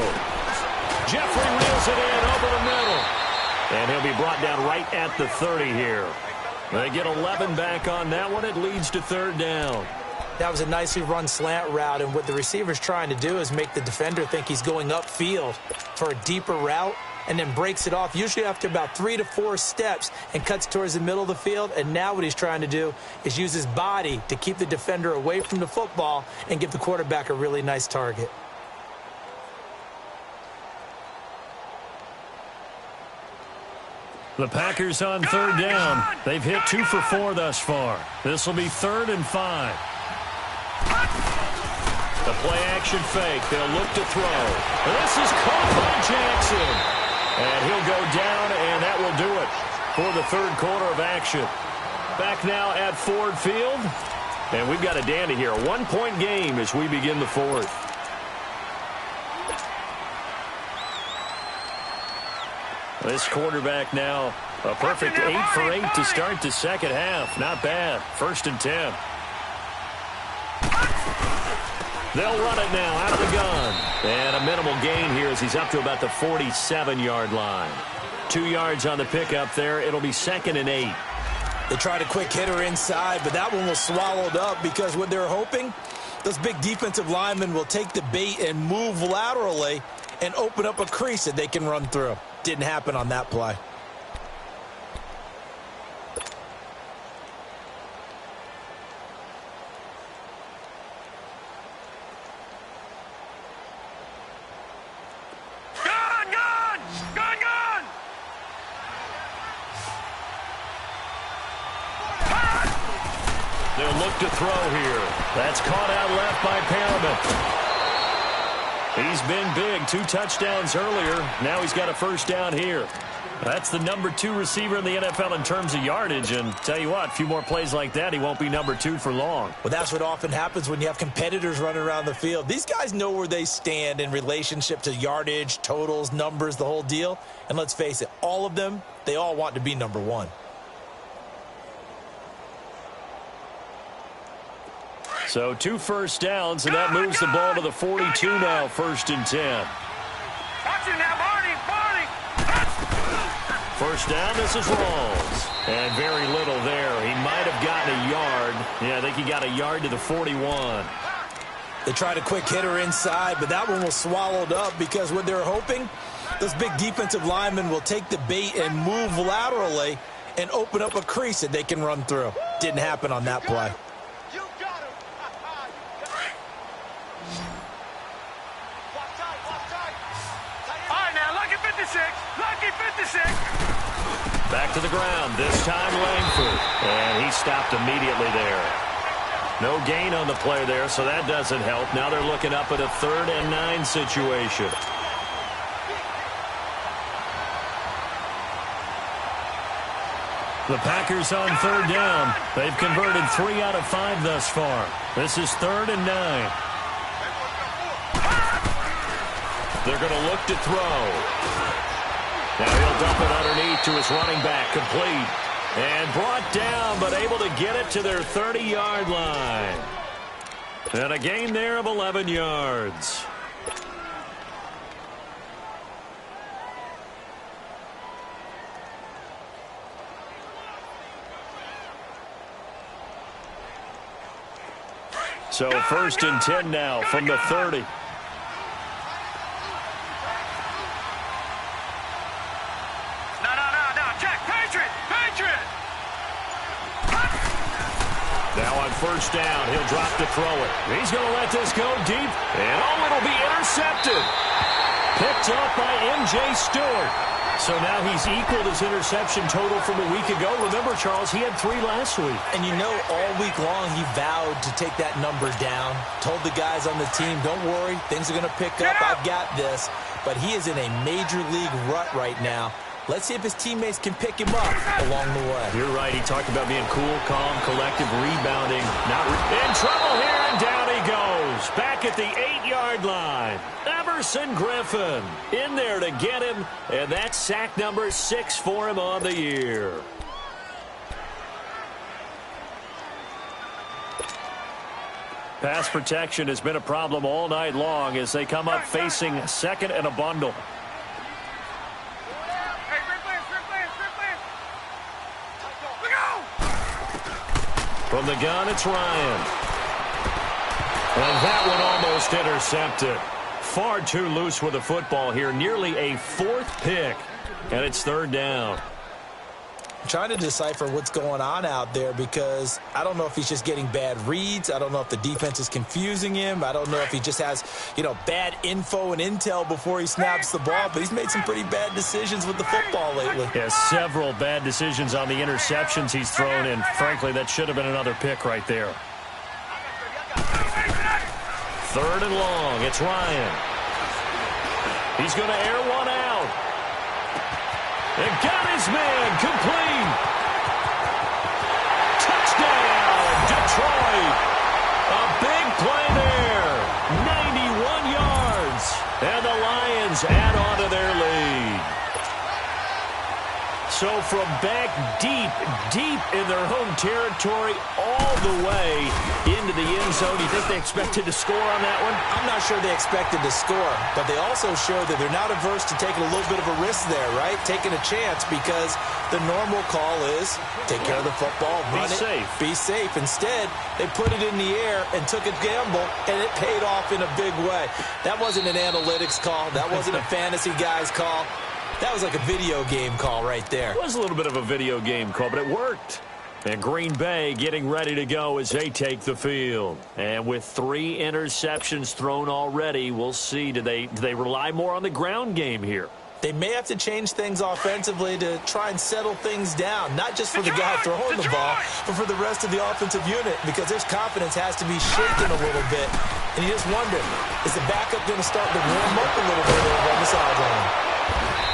Jeffrey reels it in over the middle. And he'll be brought down right at the 30 here. They get 11 back on that one. It leads to 3rd down. That was a nicely run slant route, and what the receiver's trying to do is make the defender think he's going upfield for a deeper route and then breaks it off, usually after about 3 to 4 steps, and cuts towards the middle of the field. And now what he's trying to do is use his body to keep the defender away from the football and give the quarterback a really nice target. The Packers on 3rd down. They've hit 2 for 4 thus far. This will be 3rd and 5. The play-action fake. They'll look to throw. This is caught by Jackson. And he'll go down, and that will do it for the 3rd quarter of action. Back now at Ford Field. And we've got a dandy here. A 1-point game as we begin the 4th. This quarterback now a perfect 8 for 8 to start the second half. Not bad. 1st and 10. They'll run it now out of the gun. And a minimal gain here as he's up to about the 47-yard line. 2 yards on the pickup there. It'll be 2nd and 8. They tried a quick hitter inside, but that one was swallowed up because what they're hoping, those big defensive linemen will take the bait and move laterally and open up a crease that they can run through. Didn't happen on that play. They'll look to throw here. That's caught out left by Perriman. He's been big. 2 touchdowns earlier. Now he's got a first down here. That's the number 2 receiver in the NFL in terms of yardage. And tell you what, a few more plays like that, he won't be number 2 for long. Well, that's what often happens when you have competitors running around the field. These guys know where they stand in relationship to yardage, totals, numbers, the whole deal. And let's face it, all of them, they all want to be number 1. So 2 first downs, and that moves the ball to the 42 now, 1st and 10. First down, this is Rawls. And very little there. He might have gotten a yard. Yeah, I think he got a yard to the 41. They tried a quick hitter inside, but that one was swallowed up because what they're hoping, those big defensive linemen will take the bait and move laterally and open up a crease that they can run through. Didn't happen on that play. Back to the ground, this time Langford. And he stopped immediately there. No gain on the play there, so that doesn't help. Now they're looking up at a 3rd and 9 situation. The Packers on 3rd down. They've converted 3 out of 5 thus far. This is 3rd and 9. They're going to look to throw. Now he'll dump it underneath to his running back, complete. And brought down, but able to get it to their 30-yard line. And a gain there of 11 yards. So 1st and 10 now from the 30. Now on 1st down, he'll drop to throw it. He's going to let this go deep, and oh, it'll be intercepted. Picked up by M.J. Stewart. So now he's equaled his interception total from a week ago. Remember, Charles, he had 3 last week. And you know, all week long he vowed to take that number down. Told the guys on the team, don't worry, things are going to pick up. I've got this. But he is in a major league rut right now. Let's see if his teammates can pick him up along the way. You're right. He talked about being cool, calm, collective, rebounding. Not in trouble here, and down he goes. Back at the 8-yard line. Everson Griffin in there to get him, and that's sack number 6 for him on the year. Pass protection has been a problem all night long as they come up facing 2nd and a bundle. From the gun, it's Ryan. And that one almost intercepted. Far too loose with the football here. Nearly a 4th pick. And it's 3rd down. I'm trying to decipher what's going on out there because I don't know if he's just getting bad reads. I don't know if the defense is confusing him. I don't know if he just has, bad info and intel before he snaps the ball. But he's made some pretty bad decisions with the football lately. Yeah, several bad decisions on the interceptions he's thrown. And frankly, that should have been another pick right there. 3rd and long. It's Ryan. He's going to air one out. And got his man complete. Touchdown, Detroit. A big play there. 91 yards. And the Lions add on to their lead. So from back deep in their home territory all the way into the end zone, do you think they expected to score on that one? I'm not sure they expected to score, but they also showed that they're not averse to taking a little bit of a risk there, right? Taking a chance, because the normal call is take care of the football, run it, be safe. Instead, they put it in the air and took a gamble, and it paid off in a big way. That wasn't an analytics call. That wasn't a fantasy guy's call. That was like a video game call right there. It was a little bit of a video game call, but it worked. And Green Bay getting ready to go as they take the field. And with 3 interceptions thrown already, we'll see. Do they rely more on the ground game here? They may have to change things offensively to try and settle things down, not just for the guy throwing the ball, but for the rest of the offensive unit, because his confidence has to be shaken a little bit. And you just wonder, is the backup going to start to warm up a little bit over on the sideline?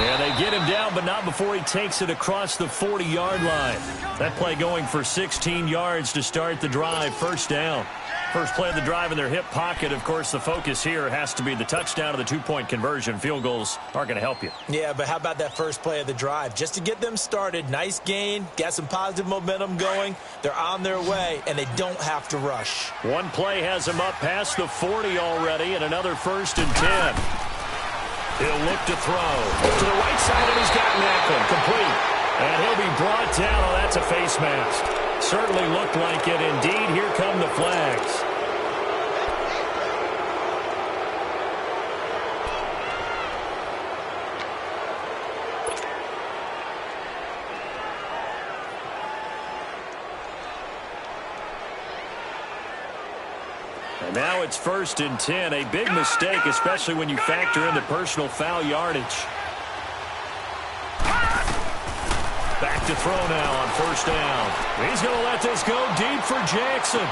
And they get him down, but not before he takes it across the 40-yard line. That play going for 16 yards to start the drive. First down. First play of the drive in their hip pocket. Of course, the focus here has to be the touchdown of the 2-point conversion. Field goals aren't going to help you. Yeah, but how about that first play of the drive? Just to get them started, nice gain, got some positive momentum going. They're on their way, and they don't have to rush. One play has them up past the 40 already, and another 1st and 10. He'll look to throw. To the right side, and he's got Macklin. Complete. And he'll be brought down. Oh, that's a face mask. Certainly looked like it. Indeed, here come the flags. And now it's 1st and 10. A big mistake, especially when you factor in the personal foul yardage. Back to throw now on 1st down. He's going to let this go deep for Jackson.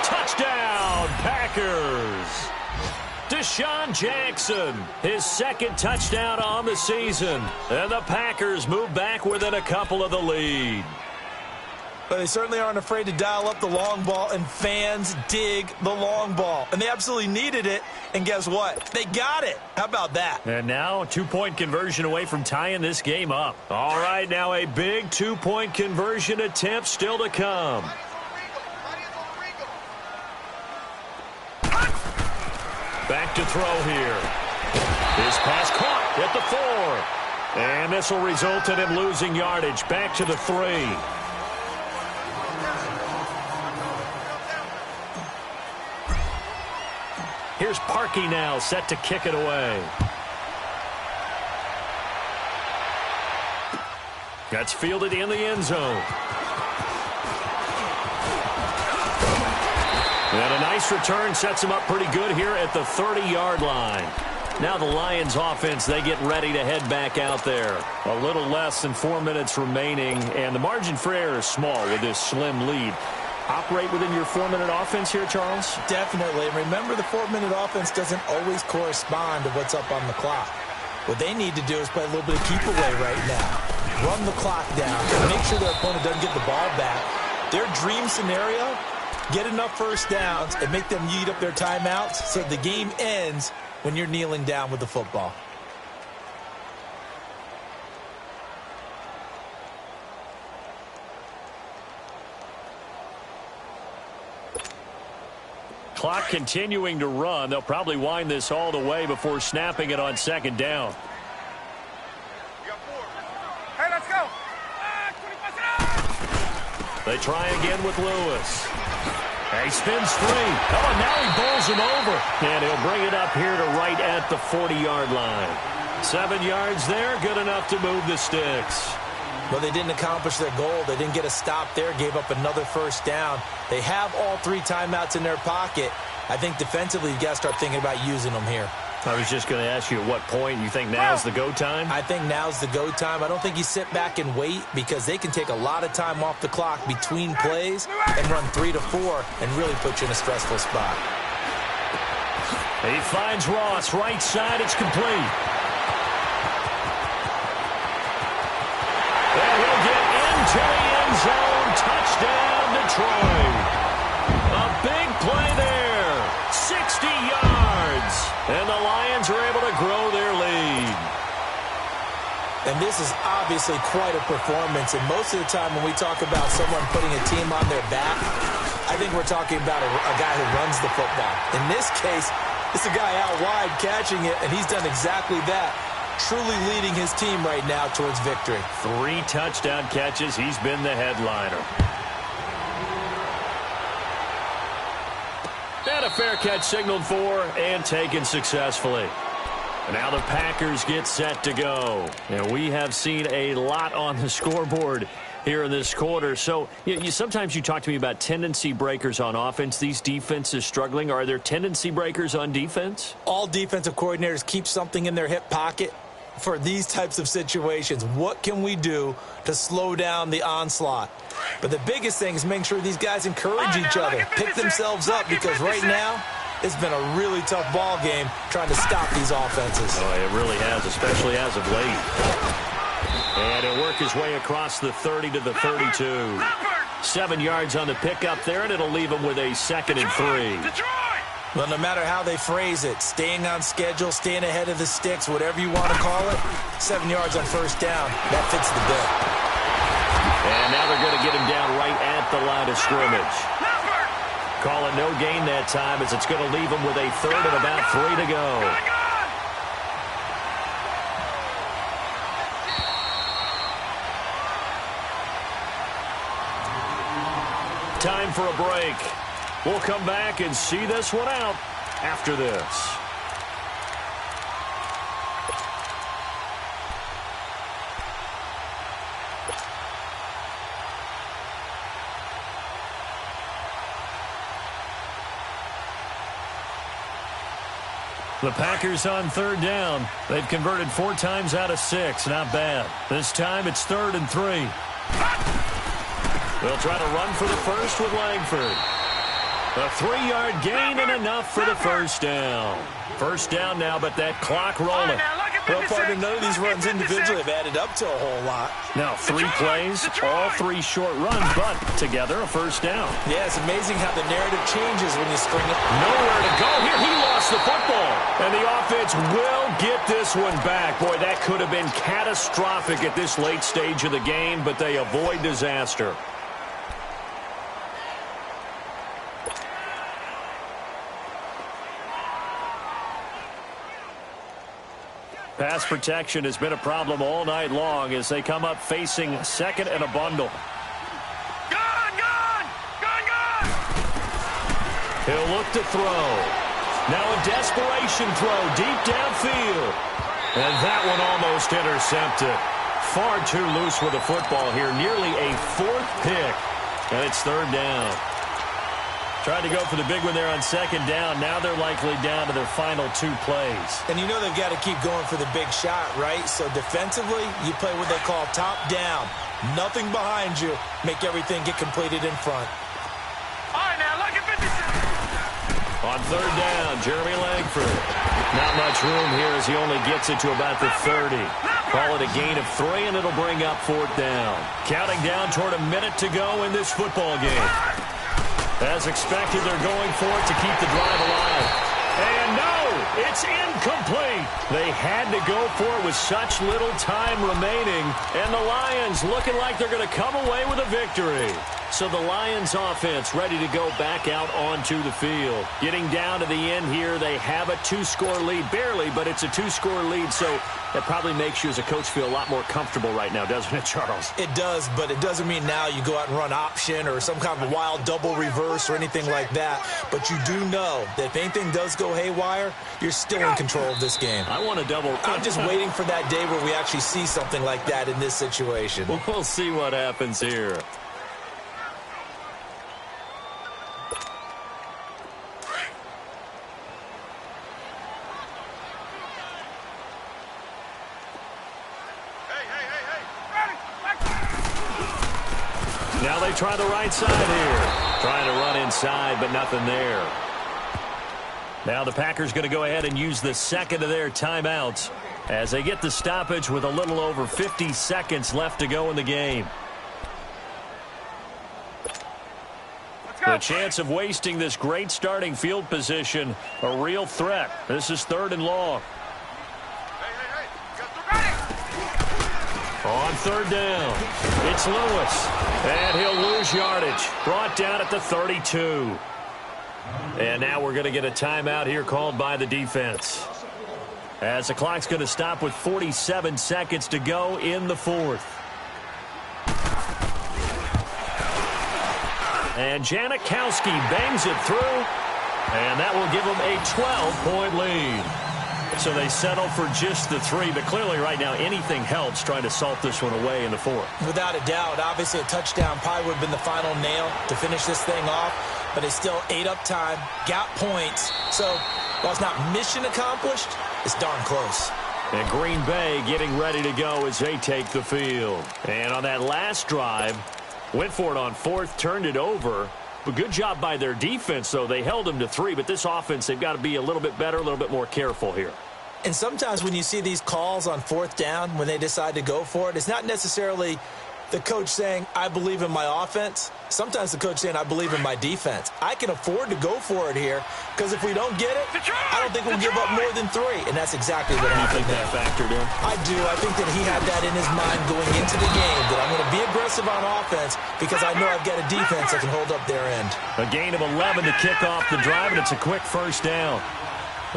Touchdown, Packers. Deshaun Jackson, his 2nd touchdown on the season. And the Packers move back within a couple of the lead. But they certainly aren't afraid to dial up the long ball, and fans dig the long ball. And they absolutely needed it, and guess what? They got it. How about that? And now a 2-point conversion away from tying this game up. All right, now a big 2-point conversion attempt still to come. Back to throw here. His pass caught at the 4. And this will result in him losing yardage. Back to the 3. Here's Parkey now, set to kick it away. That's fielded in the end zone. And a nice return sets him up pretty good here at the 30-yard line. Now the Lions offense, they get ready to head back out there. A little less than 4 minutes remaining, and the margin for error is small with this slim lead. Operate within your 4-minute offense here, Charles? Definitely. Remember, the 4-minute offense doesn't always correspond to what's up on the clock. What they need to do is play a little bit of keep away right now. Run the clock down. Make sure their opponent doesn't get the ball back. Their dream scenario, get enough first downs and make them eat up their timeouts so the game ends when you're kneeling down with the football. Clock continuing to run. They'll probably wind this all the way before snapping it on 2nd down. Hey, let's go. They try again with Lewis. He spins free. Oh, and now he bowls him over. And he'll bring it up here to right at the 40-yard line. 7 yards there, good enough to move the sticks. Well, they didn't accomplish their goal. They didn't get a stop there, gave up another first down. They have all 3 timeouts in their pocket. I think defensively, you got to start thinking about using them here. I was just going to ask you at what point you think now's the go time? I think now's the go time. I don't think you sit back and wait, because they can take a lot of time off the clock between plays and run 3 to 4 and really put you in a stressful spot. He finds Ross, right side, it's complete. And he'll get into the end zone. Touchdown, Detroit. A big play there. 60 yards. And the Lions are able to grow their lead. And this is obviously quite a performance. And most of the time when we talk about someone putting a team on their back, I think we're talking about a guy who runs the football. In this case, it's a guy out wide catching it, and he's done exactly that. Truly leading his team right now towards victory. 3 touchdown catches. He's been the headliner. And a fair catch signaled for and taken successfully. And now the Packers get set to go. And we have seen a lot on the scoreboard here in this quarter. So sometimes you talk to me about tendency breakers on offense. These defenses struggling. Are there tendency breakers on defense? All defensive coordinators keep something in their hip pocket for these types of situations. What can we do to slow down the onslaught? But the biggest thing is making sure these guys encourage each other, pick themselves up, because right now it's been a really tough ball game trying to stop these offenses. Oh, it really has, especially as of late. And he'll work his way across the 30 to the 32. 7 yards on the pickup there, and it'll leave him with a 2nd and 3. Well, no matter how they phrase it, staying on schedule, staying ahead of the sticks, whatever you want to call it, 7 yards on first down, that fits the bill. And now they're going to get him down right at the line of scrimmage. Calling no gain that time, as it's going to leave him with a 3rd and about 3 to go. Time for a break. We'll come back and see this one out after this. The Packers on 3rd down. They've converted 4 times out of 6. Not bad. This time it's 3rd and 3. They'll try to run for the first with Langford. A 3-yard gain and enough for the first down. First down now, but that clock rolling. Well, partner, none of these runs individually have added up to a whole lot. Now 3 plays, all 3 short runs, but together a first down. Yeah, it's amazing how the narrative changes when you string it. Nowhere to go here. He lost the football. And the offense will get this one back. Boy, that could have been catastrophic at this late stage of the game, but they avoid disaster. Pass protection has been a problem all night long as they come up facing 2nd and a bundle. Gone! He'll look to throw. Now a desperation throw deep downfield. And that one almost intercepted. Far too loose with the football here. Nearly a 4th pick. And it's 3rd down. Tried to go for the big one there on 2nd down. Now they're likely down to their final 2 plays. And you know they've got to keep going for the big shot, right? So defensively, you play what they call top down. Nothing behind you. Make everything get completed in front. All right, now, look at 56. On 3rd down, Jeremy Langford. Not much room here as he only gets it to about the 30. Call it a gain of 3, and it'll bring up 4th down. Counting down toward a minute to go in this football game. As expected, they're going for it to keep the drive alive. And no, it's incomplete. They had to go for it with such little time remaining. And the Lions looking like they're going to come away with a victory. So the Lions offense ready to go back out onto the field. Getting down to the end here, they have a 2-score lead. Barely, but it's a 2-score lead. So that probably makes you as a coach feel a lot more comfortable right now, doesn't it, Charles? It does, but it doesn't mean now you go out and run option or some kind of a wild double reverse or anything like that. But you do know that if anything does go haywire, you're still in control of this game. I want to double. I'm just waiting for that day where we actually see something like that in this situation. We'll see what happens here. Now they try the right side here. Trying to run inside, but nothing there. Now the Packers going to go ahead and use the 2nd of their timeouts as they get the stoppage with a little over 50 seconds left to go in the game. The chance of wasting this great starting field position, a real threat. This is 3rd and long. On third down, it's Lewis, and he'll lose yardage. Brought down at the 32. And now we're going to get a timeout here called by the defense, as the clock's going to stop with 47 seconds to go in the fourth. And Janikowski bangs it through, and that will give them a 12-point lead. So they settle for just the 3, but clearly right now anything helps trying to salt this one away in the fourth. Without a doubt, obviously a touchdown probably would have been the final nail to finish this thing off, but it's still ate up time, got points. So while it's not mission accomplished, it's darn close. And Green Bay getting ready to go as they take the field. And on that last drive, went for it on fourth, turned it over. But good job by their defense, though. They held them to 3, but this offense, they've got to be a little bit better, a little bit more careful here. And sometimes when you see these calls on fourth down, when they decide to go for it, it's not necessarily the coach saying, I believe in my offense. Sometimes the coach saying, I believe in my defense. I can afford to go for it here, because if we don't get it, I don't think we'll give up more than 3. And that's exactly what happened. You think that factored in? I do. I think that he had that in his mind going into the game, that I'm going to be aggressive on offense because I know I've got a defense that can hold up their end. A gain of 11 to kick off the drive, and it's a quick first down.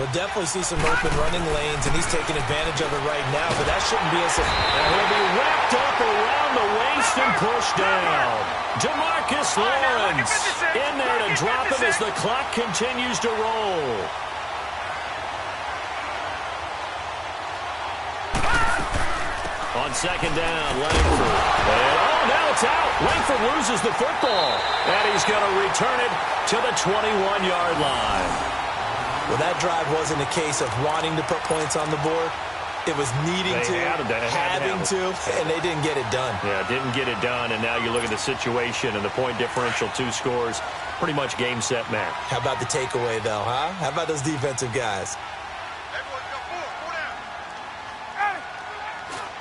We'll definitely see some open running lanes, and he's taking advantage of it right now, but that shouldn't be as... He'll be wrapped up around the waist and pushed down. DeMarcus Lawrence in there to drop him as the clock continues to roll. On second down, Langford. And, now it's out. Langford loses the football, and he's going to return it to the 21-yard line. Well, that drive wasn't a case of wanting to put points on the board. It was needing to, having to, and they didn't get it done. Yeah, didn't get it done, and now you look at the situation and the point differential, 2 scores, pretty much game, set, match. How about the takeaway, though, huh? How about those defensive guys?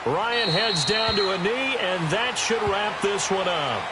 Ryan heads down to a knee, and that should wrap this one up.